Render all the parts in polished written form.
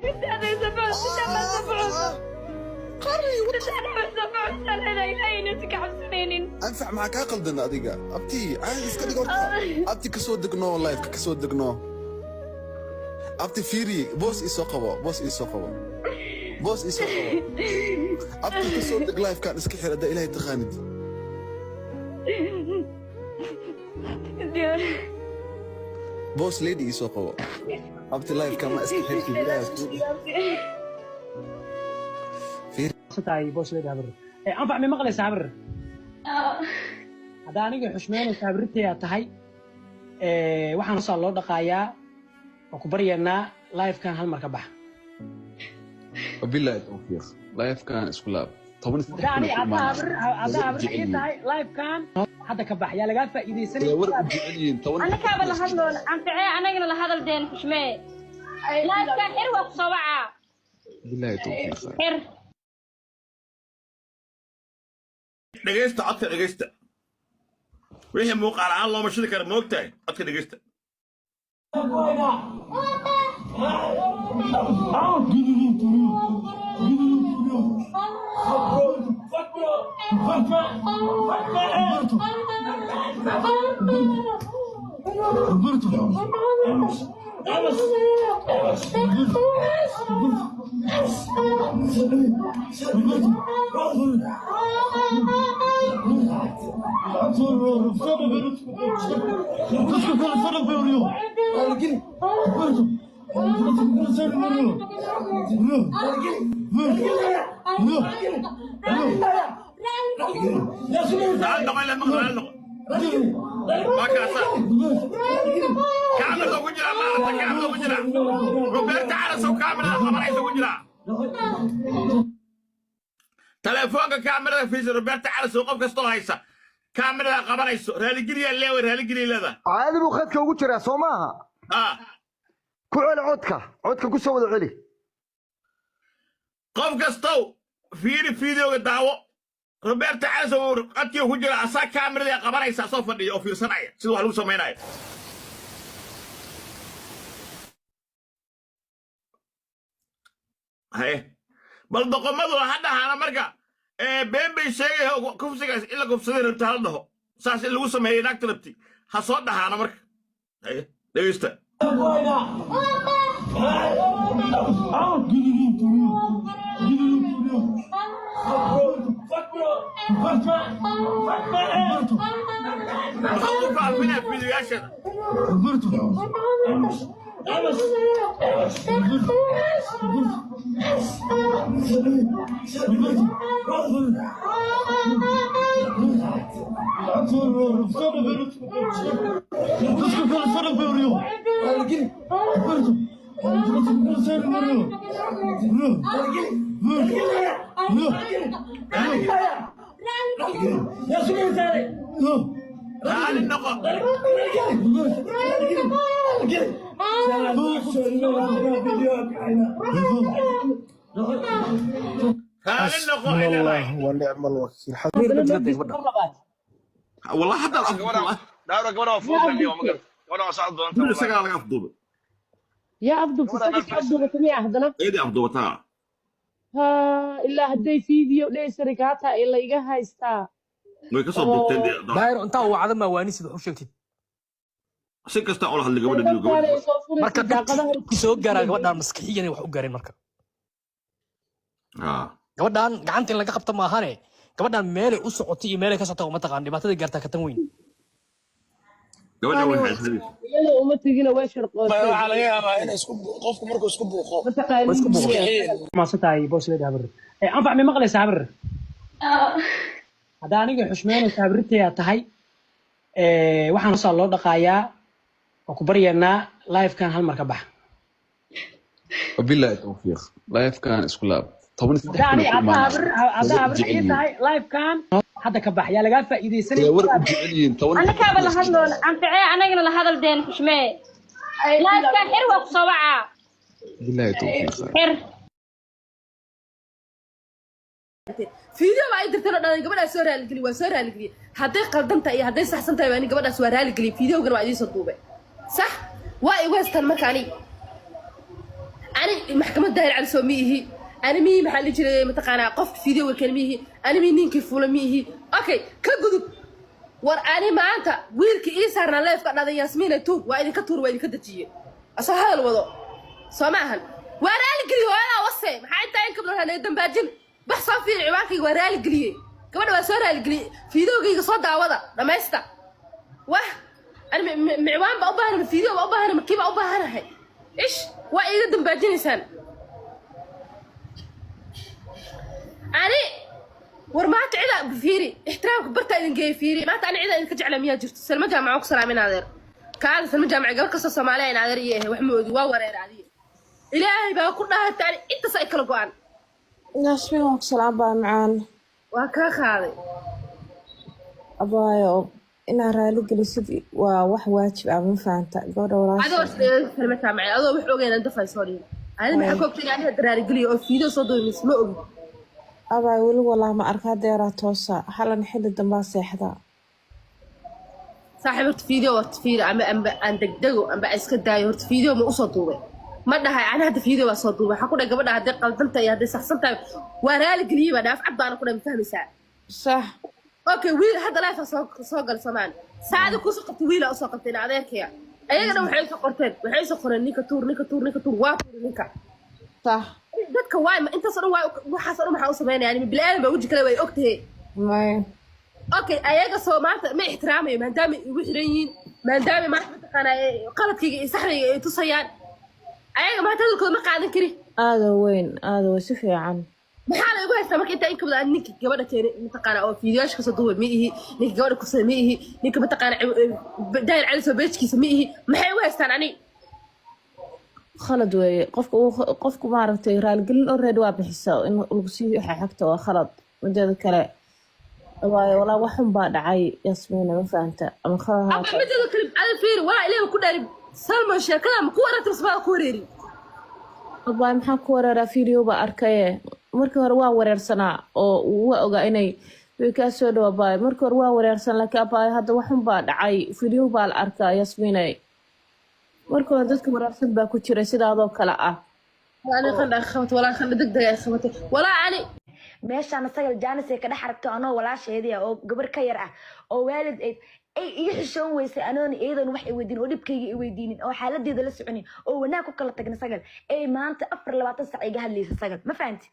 أنا سبعت أنا سبعت قري أنا سبعت أنا إلهي نتك عبسنين أنفع معك عقل دنا أديقة أبتي عادي اسكت قلتها أبتي كسود نو لايف كسود نو أبتي فيري بوس إسوقوا بوس إسوقوا بوس إسوقوا أبتي كسود لايف كان اسكت حيل أدا إلهي تخاند بوس ليدي إسوقوا أبتي لايف كان ما اسكت حيل فيري ستاي بوس ليدي عبر أنفع من مقلس عبر هذا أنا حشمان وسابرتي أتهاي waxaan soo loo dhaqayaa oo ku baryeena live kan hal mar ka bax وبالله التوفيق لايف كان اسكولاب طبعا يعني عذاب tahay live kan hadda ka bax yaa laga faa'iideysanay أنا كابل هذول عم تعي أنا قلنا لهذا الدين كشمي لا كان حلوة صباعة بالله التوفيق حر dhageysta codka dhageysta wixii muuqaal aan loo mashidi kara ma ogtahay codka dhageysta تعال نقول لهم تعال نقول ما كاسا كامل لو وجرا ما أنت كامل لو وجرا روبرت على سو كامل خبر عايز وجرا تلفونك كاميرا في روبرت على سو قف كستو هيسا كاميرا خبر عايز رالي جري اللي ورالي جري لذا عادي بو خدك ugu jira Soomaha ku ceel codka ku soo wada celi قف كستو فيديو داو روبرت على سو قتي وجرا اسا كاميرا خبر عايز سو فدي او في سنايا سيده wax lagu sameeyay هاي بل دقمدو hadda hana marka been bay sheegay kufsigaas ila kufsaday rabta hal dhaho saas in lagu sameeyay naagta rabti ha soo dhahaana marka hay dhageysta ونعم الوكيل والله حتى الأفضل دارك وانا فوق اليوم قلت وانا صعد كل سجال أفضل يا عبدو تصدق عبدو بتمي أحدنا إيه دي أفضل ترى إلا هدي فيديو ليس ركعتها إلا يجها يستا ما يكسر دكتور دي داير أنت هو عدم موانيس إذا حشكت سكست أول اللي قبل اللي قبل marka dadkii soo gaaray gabadhan maskaxiyan wax u gaareen marka gabadhan gacanta in laga qabto ma ahane gabadhan meel u socotay iyo meel ka socotay uma taqaan dhibaatada gaarta ka tan weyn gabadhan way xasadis iyada uma tigina way sharqootay waxa laga yaabaa in isku qofku markuu isku buuqo ma sataay boos leedahay habar anfac min maqlaysa habar hada aniga xushmaan saabirtay tahay waxaan soo loo dhaqayaa oo ku baryeena live kan hal mar ka bax وبالله التوفيق لايف كان اسكولاب طبعا يعني عذاب tahay live kan hadda ka bax yaa laga faa'iideysanay أنا كابل هذول عم تعي أنا قلنا لهذا الدين كشمي لا كان حلوة صباعة بالله التوفيق حر فيديو ما يقدر ترى قبل سوري القلي وسوري القلي هدي قدمت أي هدي صح سنتي يعني قبل سوري القلي فيديو قبل ما يجي صدوبه صح واي ويستن مكاني أنا محكمة داير على سوميه أنا مي محل جري متقانا قف فيديو وكلميه أنا مي نينكي فولميه أوكي كجذب war ani maanta wiilka ii saarna leefka dhada Yasmiina tuur waa idin ka tuur waa idin ka dajiye asoo hadal wado Soomahan waa raali galiyo wala wase maxay inta in kabdho hanay dambaajin bax soo fiir ciwaankayga waa raali galiye gabadha waa soo raali galiye fiidowgayga soo daawada dhamaysta wah ani ciwaan ba u baahan fiidow ba u baahan markiiba u baahanahay ish waa iga dambaajinaysan ani ورمات عدا فيري احترامك برتا إذن جاي فيري ما تعني عدا إذن كجعل مياه جرت سلمى جامعة وكسر من هذا كان سلمى جامعة قبل قصة صومالية نادر إياه وحمود وورير عادي إلهي بقى كلها تعني أنت سايكل قوان ياسمين وكسر عبا معان وكاخ هذا أبايو إنا رالي جلسي ووح واجب عم فانتا قولة وراسي هذا سلمى جامعة هذا وحوقين أنت فايسوري هذا محكوك تاني يعني دراري قلي أو فيديو صدور مسموق أباي ولي والله ما أركها ديرا توسا حالا نحل الدنبا سيحدا صاحب فيديو وتفيديو أم دقدقو أم بأسك داي ورت فيديو ما أصدوه ما ده هاي أنا هذا فيديو أصدوه حقول لك قبل هذا قلتنت يا هذا صحصنت ورالي قريبة أنا أفعل أنا كنا مفهم ساعة صح أوكي ويل هذا لا يفسوق السمان ساعد كوسق طويلة أسوقتين عليك يا أيها وحيس قرتين وحيس قرن نيكا تور واتور نيكا صح dadka waay ma inta soo waxa soo waxa uu sameeyay yani bilaal ba wajhi kale way ogtahay may okay ayaga soo maanta ma ixtiraamayo maadaama ay ugu xiran yihiin maadaama ma taqaana qaladkayga iyo saxriga ay tusayaan ayaga ma tadalkooda ma qaadan kari aada way si fiican maxaa la igu haystaa marka inta in kabada ninka gabadha teen taqaana oo fiidiyoashka soo duubay ma ihi ninka gabadha ku sameeyay ihi ninka ma taqaana daayir cali soo beejkiisa ma ihi maxay u haystaan ani خلد وي قفك ما عرفت رال قل اوريدي وابحسا ان لغسي حقته waa khalad midada kale waayo wala waxan baa dhacay Yasmiina ma faanta ama khalaha midada kale ala fiir waa ilaahay ku dhaari salma sheekada ma ku warata isbaa ku wareeri abaa maxaa ku wareera fiidiyo ba arkay markii hore waa wareersanaa oo uu ogaa inay way ka soo dhawaabay markii hore waa wareersan laakiin abaa hadda waxan baa dhacay fiidiyo baa la arkaa Yasmiina markoo dadka waraarsan baa ku jira sidaadoo kala ah wala qanda khawt wala qanda degdeg ay khawtay wala ali meeshaan sagal jaanis ay ka dhex aragto anoo walaasheedii oo gabar ka yar ah oo waalid ay iga xishoon weysay anoona eedan wax ay weydiin oo dhibkayga ay weydiinin oo xaaladeeda la soconin oo wanaag ku kala tagna sagal ay maanta 24 saac iga hadlaysa sagal ma fahanti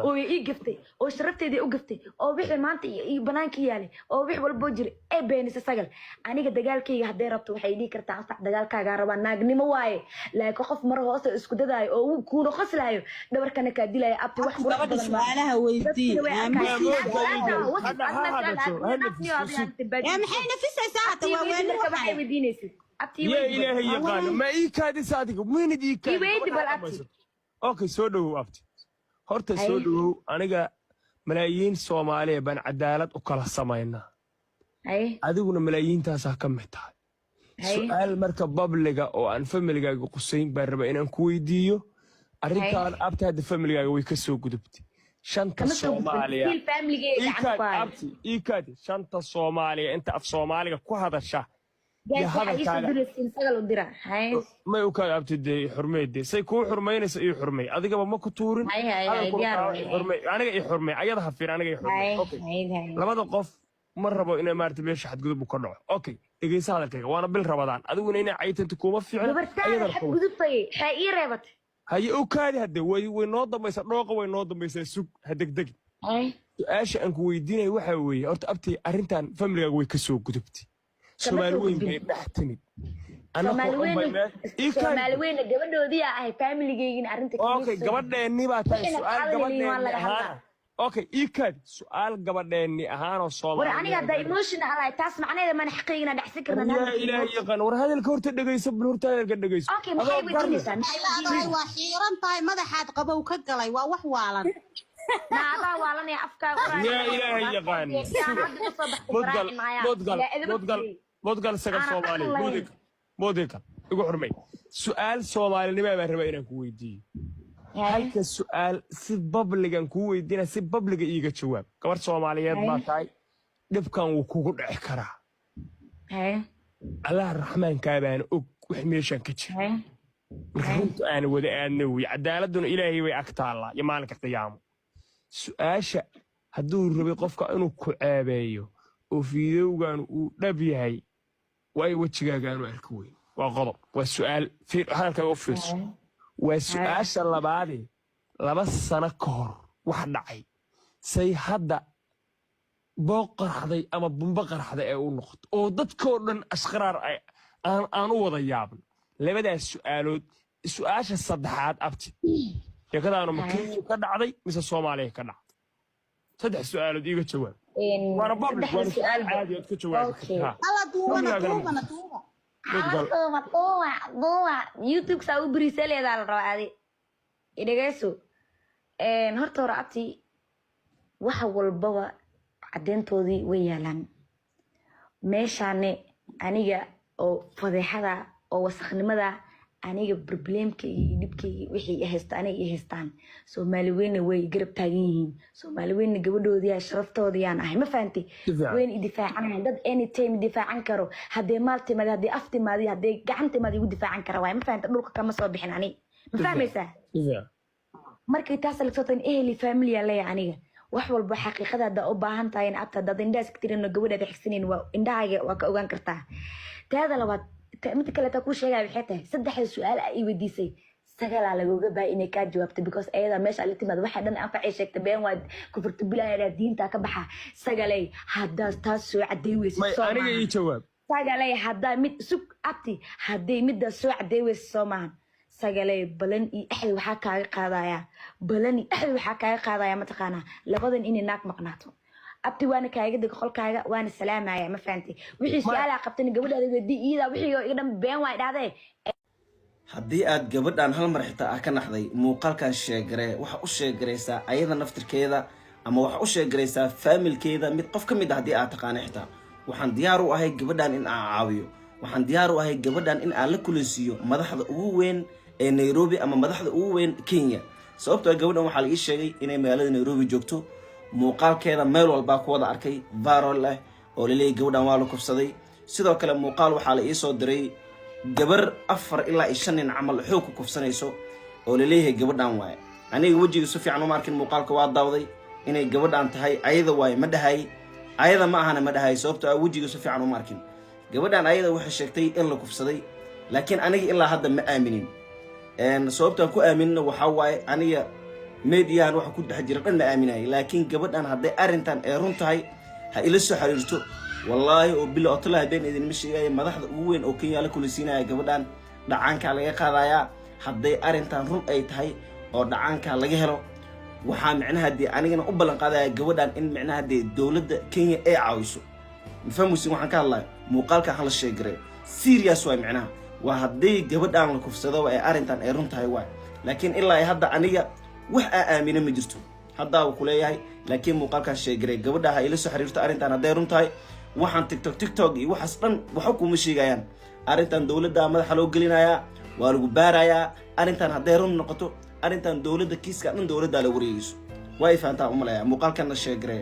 oo ii gaftay oo sharafteedii u gaftay oo wixii maanta ii banaanka yaalay oo wix walba jira ay beenisa sagal aniga dagaalkayga haday rabto waxay dhigi kartaa sax dagaalkaaga rabaa naagnimo waaye laakiin qof mar hoose isku dadaayo oo uu ku qoslayo dhabarkana ka dilaya abti wax qurux badan su'aalaha weydii يا محي نفسها ساعة وين waxay weydiinaysid abti يا إلهي يقال ما إيكادي صادق مين دي كادي ويدي بالابتي أوكي سودو أبتي horta soo dhawow aniga malaayiin Soomaaliya baan cadaalad u kala sameynaa adiguna malaayiintaas ka mid tahay su'aal marka babliga oo aan familygaaga qusayn baan rabaa inaan ku weydiiyo arrintan abtaada familygaaga way ka soo gudubtay shanta Soomaaliya iikaadi shanta Soomaaliya inta af Soomaaliga ku hadasha يا هذا ما يوكل أبتدي حرمي سي كو حرمين سي حرمي أذيك ما كتورين أنا جاي حرمي عيادها فين أنا جاي حرمي أوكي لما توقف مرة بقى إن ما ارتبيش حد قدب بكرة أوكي إجي سهل كذا وأنا بالرمضان أذوق إن عيت أنت كوما في عنا عيادها حد قدب طيب حقيقي رابط هاي أوكالي هدا وينوض ما يسرق وينوض ما يسوق هدك دق إيش أنك ويدينا وحوي أرت أبتي أرنتان فملي قوي كسوق قدبتي Soomaaliweyn bay dhaxtimid Soomaaliweyn gabadhoodii ah family-geeyna arinta okay gabadheeni baa tahay su'aal gabadheeni ahaan okay iikad su'aal gabadheeni ahaan oo Soomaaliyeed war aniga da emotional ay taas macnaheedu ma xaqiiqina dhaxsi karnaa ya ilaahay yaqaan war hadalka horta dhageyso bal horta hadalka dhageyso okay maxay weydiinaysaa waa xiiran tahay madaxaad qabow ka galay waa wax waalan نادا والله يا أفكار يا إلهي يقان بودقال سكر صومالي بودقال يقول حرمي سؤال صومالي لما ما ربينا كويدي هلك السؤال سبب لجان كويدينا سبب لجا يجا جواب كبر صوماليات ما تاي دبكان وكوكو دحكرا الله الرحمن كابان وحميشان كتشي runtu aan wada aadna wey cadaaladuna ilaahay way ag taallaa iyo maalinka qiyaamo su-aasha hadduu rabay qofka inuu ku ceebeeyo oo fiidowgan uu dhab yahay waa wejigaagaan u arki weyn waa qodob waa su'aal hadalkaaga u fiirso waa su'aasha labaadee 2 sano ka hor wax dhacay say hadda booq qarxday ama bumba qarxday ee u noqoto oo dadkoo dhan ashqaraar aan u wada yaabin labadaas su'aalood su'aasha saddexaad abti sheekadaanu ma Kenya ka dhacday mise Soomaaliya ka dhacday saddex su'aalood iiga jawaab waana public waana su'aal caadi aad ka jawaabi kartaa YouTube saa u brisaleedaa la rabaa adi idhagayso horta hore abti waxa walbaba caddeyntoodii way yaalaan meeshaane aniga oo fadeexada oo wasakhnimada aniga problemkayga iyo dhibkayga wixii i haysta aniga i haystaan Soomaali weyna way garab taagan yihiin Soomaali weyna gabadhoodii sharaftoodyaan ahay ma fahanti weyn i difaacanayaan dad anytime difaacan karo haddii maaltimaad haddii aftimaad haddii gacantimaad igu difaacan kara waay ma fahanta dhulka kama soo bixin ani ma fahmaysaa markay taas la soo tan ehli family leeyahay aniga wax walba xaqiiqada hadda u baahan tahay in abta dad indhaas ka tirino gabadha xigsaneen waa indhahaaga waa ka ogaan kartaa taada labaad mid kale ta ku sheegay waxay tahay saddex su'aal ay weydiisay sagala laguga baa inay ka jawaabto because ayada meesha la timaad waxa dhan anfacay sheegtay been waa ku furto bilaayada diinta ka baxa sagalay hadda taas soo cadeey weysay aniga ii jawaab sagalay hadda mid sug abti hadday midda soo cadeey weysay Soomaan sagalay balan iyo axad waxa kaaga qaadaya balan iyo axad waxa kaaga qaadaya ma taqaana labadan inay naag maqnaato abti waana kaaga dig qolkaaga waana salaamaya ma fahanti wixii su'aal qabtay gabadhaada weydii iyada wixii iga dhan been way dhacday haddii aad gabadhan hal mar xitaa ka naxday muuqaalkan sheegare waxa u sheegareysaa ayada naftirkeeda ama waxa u sheegareysaa familkeeda mid qof ka mid ah haddii aad taqaan xitaa waxaan diyaar u ahay gabadhan in aan caawiyo waxaan diyaar u ahay gabadhan in aan la kulansiiyo madaxda ugu weyn ee Nairobi ama madaxda ugu weyn Kenya sababtoo gabadhan waxa la ii sheegay inay magaalada Nairobi joogto muuqaalkeeda meel walba ku wada arkay viral ah oo leeyahay gabadhan waa la kufsaday sidoo kale muuqaal waxa la ii soo diray gabar 4 ilaa 5 nin camal xoog ku kufsanayso oo leeyahay gabadhan waay aniga wajiga si fiican u markin muuqaalka waa daawday inay gabadhan tahay ayada waay ma dhahay ayada ma ahana ma dhahay sababtoo ah wajiga si fiican u markin gabadhan ayada waxay sheegtay in la kufsaday laakiin aniga ilaa hadda ma aaminin sababtaan ku aaminna waxa waaye aniga meediyahan waxa ku dhex jira dhan ma aaminay laakiin gabadhan hadday arrintan ay run tahay ha ila soo xiriirto wallaahi oo bilo otolaha been idin ma sheegay madaxda ugu weyn oo Kenya la kulisiinaya gabadhan dhacaanka laga qaadaya hadday arrintan run ay tahay oo dhacaanka laga helo waxa macnaha hadii anigana u ballan qaadaya gabadhan in macnaha hadii dawladda Kenya ay caawiso mafahmuusin waxaan ka hadlayo muuqaalka hal sheegray serious way macnaha waa hadii gabadhan la kufsado ay arrintan ay run tahay waay laakiin ilaa hadda aniga wax aamina ma jirto hadda uu kuleeyahay laakiin muuqaalkan sheegay gabadha ha ila soo xiriirto arrintan haday run tahay waxaan TikTok iyo waxaas dhan waxa kuma sheegayaan arrintan dawladda madaxa loo gelinaya waa lagu baaraya arrintan haday run noqoto arrintan dawladda kiiska dhan dawladda la wareegiso way faantaa u malaya muuqaalkan sheegay